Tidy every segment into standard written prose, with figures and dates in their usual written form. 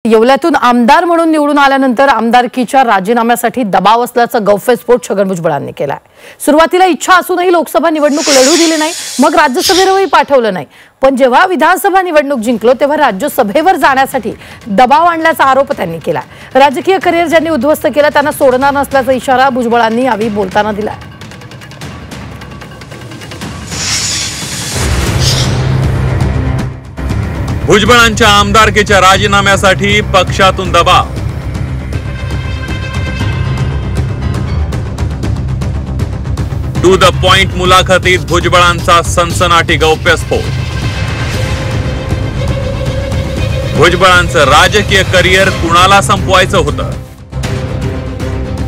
येवल्यातून आमदार म्हणून निवडून आल्यानंतर आमदारकीच्या राजीनाम्यासाठी दबाव असल्याचा गौप्यस्फोट छगन भुजबळांनी केलाय। सुरुवातीला इच्छा असूनही लोकसभा निवडणूक लढू दिली नाही, मग राज्यसभेवरही पाठवलं नाही, पण जेव्हा विधानसभा निवडणूक जिंकलो तेव्हा राज्यसभेवर जाण्यासाठी दबाव आणल्याचा आरोप त्यांनी केला। राजकीय करिअर ज्यांनी उद्ध्वस्त केलं त्यांना सोडणार नसल्याचा इशारा भुजबळांनी यावेळी बोलताना दिला। भुजबळांच्या आमदारकीच्या राजीनाम्यासाठी पक्षातून दबाव। टू द पॉइंट मुलाखतीत भुजबळांचा सनसनाटी गौप्यस्फोट। भुजबळांचं राजकीय करिअर कुणाला संपवायचं होतं?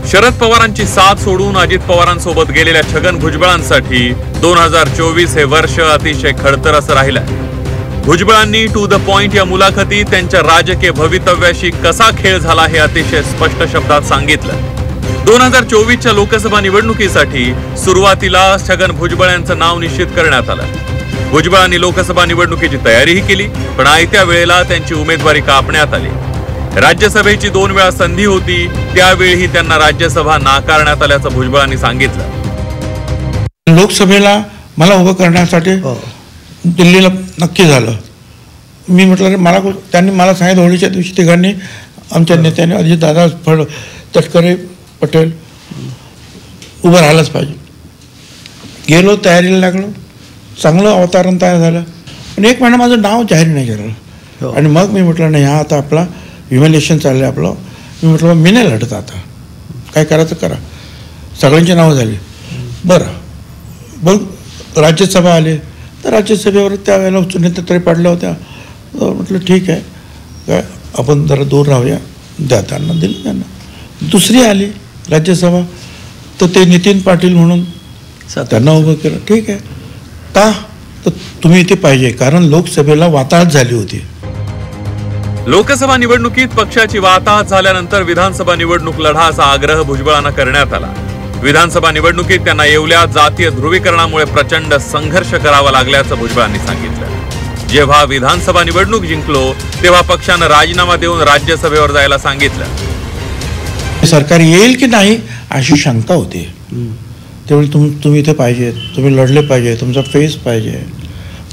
शरद पवारांची साथ सोडून अजित पवारांसोबत गेलेल्या छगन भुजबळांसाठी 2024 हे वर्ष अतिशय खडतर असं राहिलंय। भुजबळांनी टू द पॉइंट या मुलाखतीत त्यांच्या राजकीय भवितव्याशी कसा खेळ झाला हे अतिशय स्पष्ट शब्दात सांगितलं। 2024च्या लोकसभा निवडणुकीसाठी सुरुवातीला छगन भुजबळ यांचं नाव निश्चित करण्यात आलं। भुजबळांनी लोकसभा निवडणुकीची तयारीही केली, पण आयत्या वेळेला त्यांची उमेदवारी कापण्यात आली। राज्यसभेची 2 वेळा संधी होती, त्यावेळीही त्यांना राज्यसभा नाकारण्यात आल्याचं भुजबळांनी सांगितलं। लोकसभेला मला उभं करण्यासाठी दिल्लीला नक्की झालं। मी म्हटलं मला त्यांनी मला सांगितलं होळीच्या दिवशी तिघांनी आमच्या नेत्याने अजितदादा फड तटकरे पटेल उभं राहायलाच पाहिजे। गेलो, तयारीला लागलो, चांगलं अवतारण तयार झालं, पण 1 महिना माझं नाव जाहीर नाही केलं। आणि मग मी म्हटलं नाही, हा आता आपला इव्हॅल्युएशन चाललं आहे आपलं। मी म्हटलं मी नाही लढत, आता काय करायचं करा। सगळ्यांची नावं झाली। बरं, मग राज्यसभा आले, तर राज्यसभेवर त्यावेळेला सुनेत्रा तरी पडल्या होत्या। म्हटलं ठीक आहे, काय आपण जरा दूर राहूया, द्या त्यांना, दिली त्यांना। दुसरी आली राज्यसभा, तर ते नितीन पाटील म्हणून त्यांना उभं केलं। ठीक आहे, का तर तुम्ही इथे पाहिजे, कारण लोकसभेला वाताहत झाली होती। लोकसभा निवडणुकीत पक्षाची वाताहत झाल्यानंतर विधानसभा निवडणूक लढा असा आग्रह भुजबळांना करण्यात आला। विधानसभा निवडणुकीत त्यांना येवल्यात जातीय ध्रुवीकरणामुळे प्रचंड संघर्ष करावा लागल्याचं भुजबळांनी सांगितलं। जेव्हा विधानसभा निवडणूक जिंकलो तेव्हा पक्षानं राजीनामा देऊन राज्यसभेवर जायला सांगितलं। सरकार येईल की नाही अशी शंका होती, त्यावेळी तुम्ही इथे पाहिजे, तुम्ही लढले पाहिजे, तुमचा फेस पाहिजे।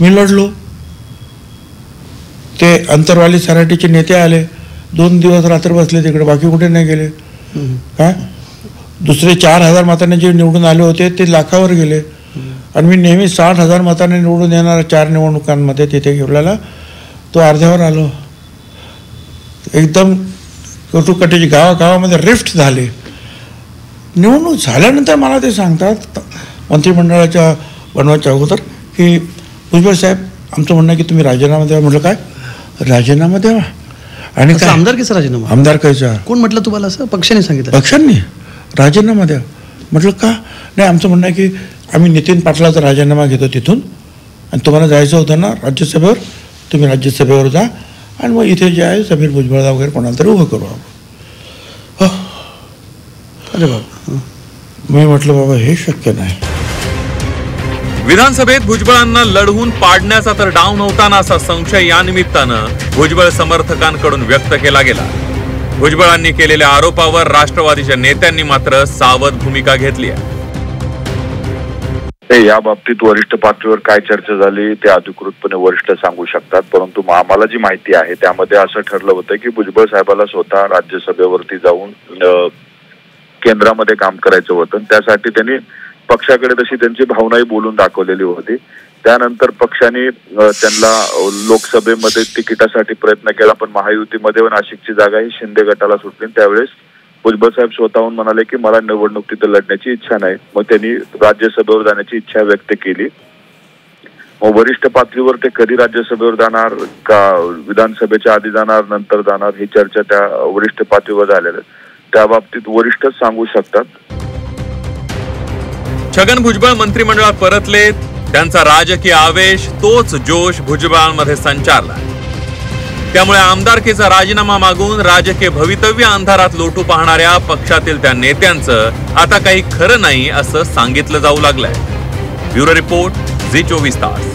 मी लढलो। ते अंतरवाली सराटीचे नेते आले, 2 दिवस रात्र बसले तिकडे, बाकी कुठे नाही गेले। काय दुसरे 4,000 मतांनी जे निवडून आले होते ते लाखावर गेले, आणि मी नेहमी 60,000 मतांनी निवडून येणार 4 निवडणुकांमध्ये तिथे घेवल्याला, तो अर्ध्यावर आलो। एकदम कटुकटीची गावागावामध्ये रिफ्ट झाले। निवडणूक झाल्यानंतर मला ते सांगतात मंत्रिमंडळाच्या बनवायच्या अगोदर की भुजबळ साहेब आमचं म्हणणं आहे की तुम्ही राजीनामा द्यावा। म्हटलं काय राजीनामा द्यावा? आणि काय आमदारकीचा राजीनामा? आमदारकीचा कोण म्हटलं तुम्हाला? असं पक्षाने सांगितलं? पक्षांनी राजीनामा द्या। म्हटलं का नाही, आमचं म्हणणं आहे की आम्ही नितीन पाटलाचा राजीनामा घेतो तिथून, आणि तुम्हाला जायचं होतं ना राज्यसभेवर, तुम्ही राज्यसभेवर जा, आणि मग इथे जे आहे समीर भुजबळला वगैरे कोणाला तरी उभं करू आपण। अरे बाबा, मी म्हटलं बाबा हे शक्य नाही। विधानसभेत भुजबळांना लढवून पाडण्याचा तर डाव नव्हता ना असा संशय या निमित्तानं भुजबळ समर्थकांकडून व्यक्त केला गेला। भुजबळांनी केलेल्या आरोपावर राष्ट्रवादीच्या नेत्यांनी मात्र सावध भूमिका घेतली आहे। या बाबतीत वरिष्ठ पातळीवर काय चर्चा झाली ते अधिकृतपणे वरिष्ठ सांगू शकतात, परंतु आम्हाला जी माहिती आहे त्यामध्ये असं ठरलं होतं की भुजबळ साहेबाला स्वतः राज्यसभेवरती जाऊन केंद्रामध्ये काम करायचं होतं। त्यासाठी त्यांनी पक्षाकडे तशी त्यांची भावनाही बोलून दाखवलेली होती। त्यानंतर पक्षाने त्यांना लोकसभेमध्ये तिकिटासाठी प्रयत्न केला, पण महायुतीमध्ये नाशिकची जागा ही शिंदे गटाला सुटली। त्यावेळेस भुजबळ साहेब स्वतःहून म्हणाले की मला निवडणूक तिथे लढण्याची इच्छा नाही, मग त्यांनी राज्यसभेवर जाण्याची इच्छा व्यक्त केली। मग वरिष्ठ पातळीवर ते कधी राज्यसभेवर जाणार, का विधानसभेच्या आधी जाणार, नंतर जाणार, ही चर्चा त्या वरिष्ठ पातळीवर झालेल्या, त्या बाबतीत वरिष्ठच सांगू शकतात। छगन भुजबळ मंत्रिमंडळात परतले, त्यांचा राजकीय आवेश, तोच जोश भुजबळांमध्ये संचारला। त्यामुळे आमदारकीचा राजीनामा मागून राजकीय भवितव्य अंधारात लोटू पाहणाऱ्या पक्षातील त्या नेत्यांचं आता काही खरं नाही असं सांगितलं जाऊ लागलंय। ब्युरो रिपोर्ट, झी 24 तास।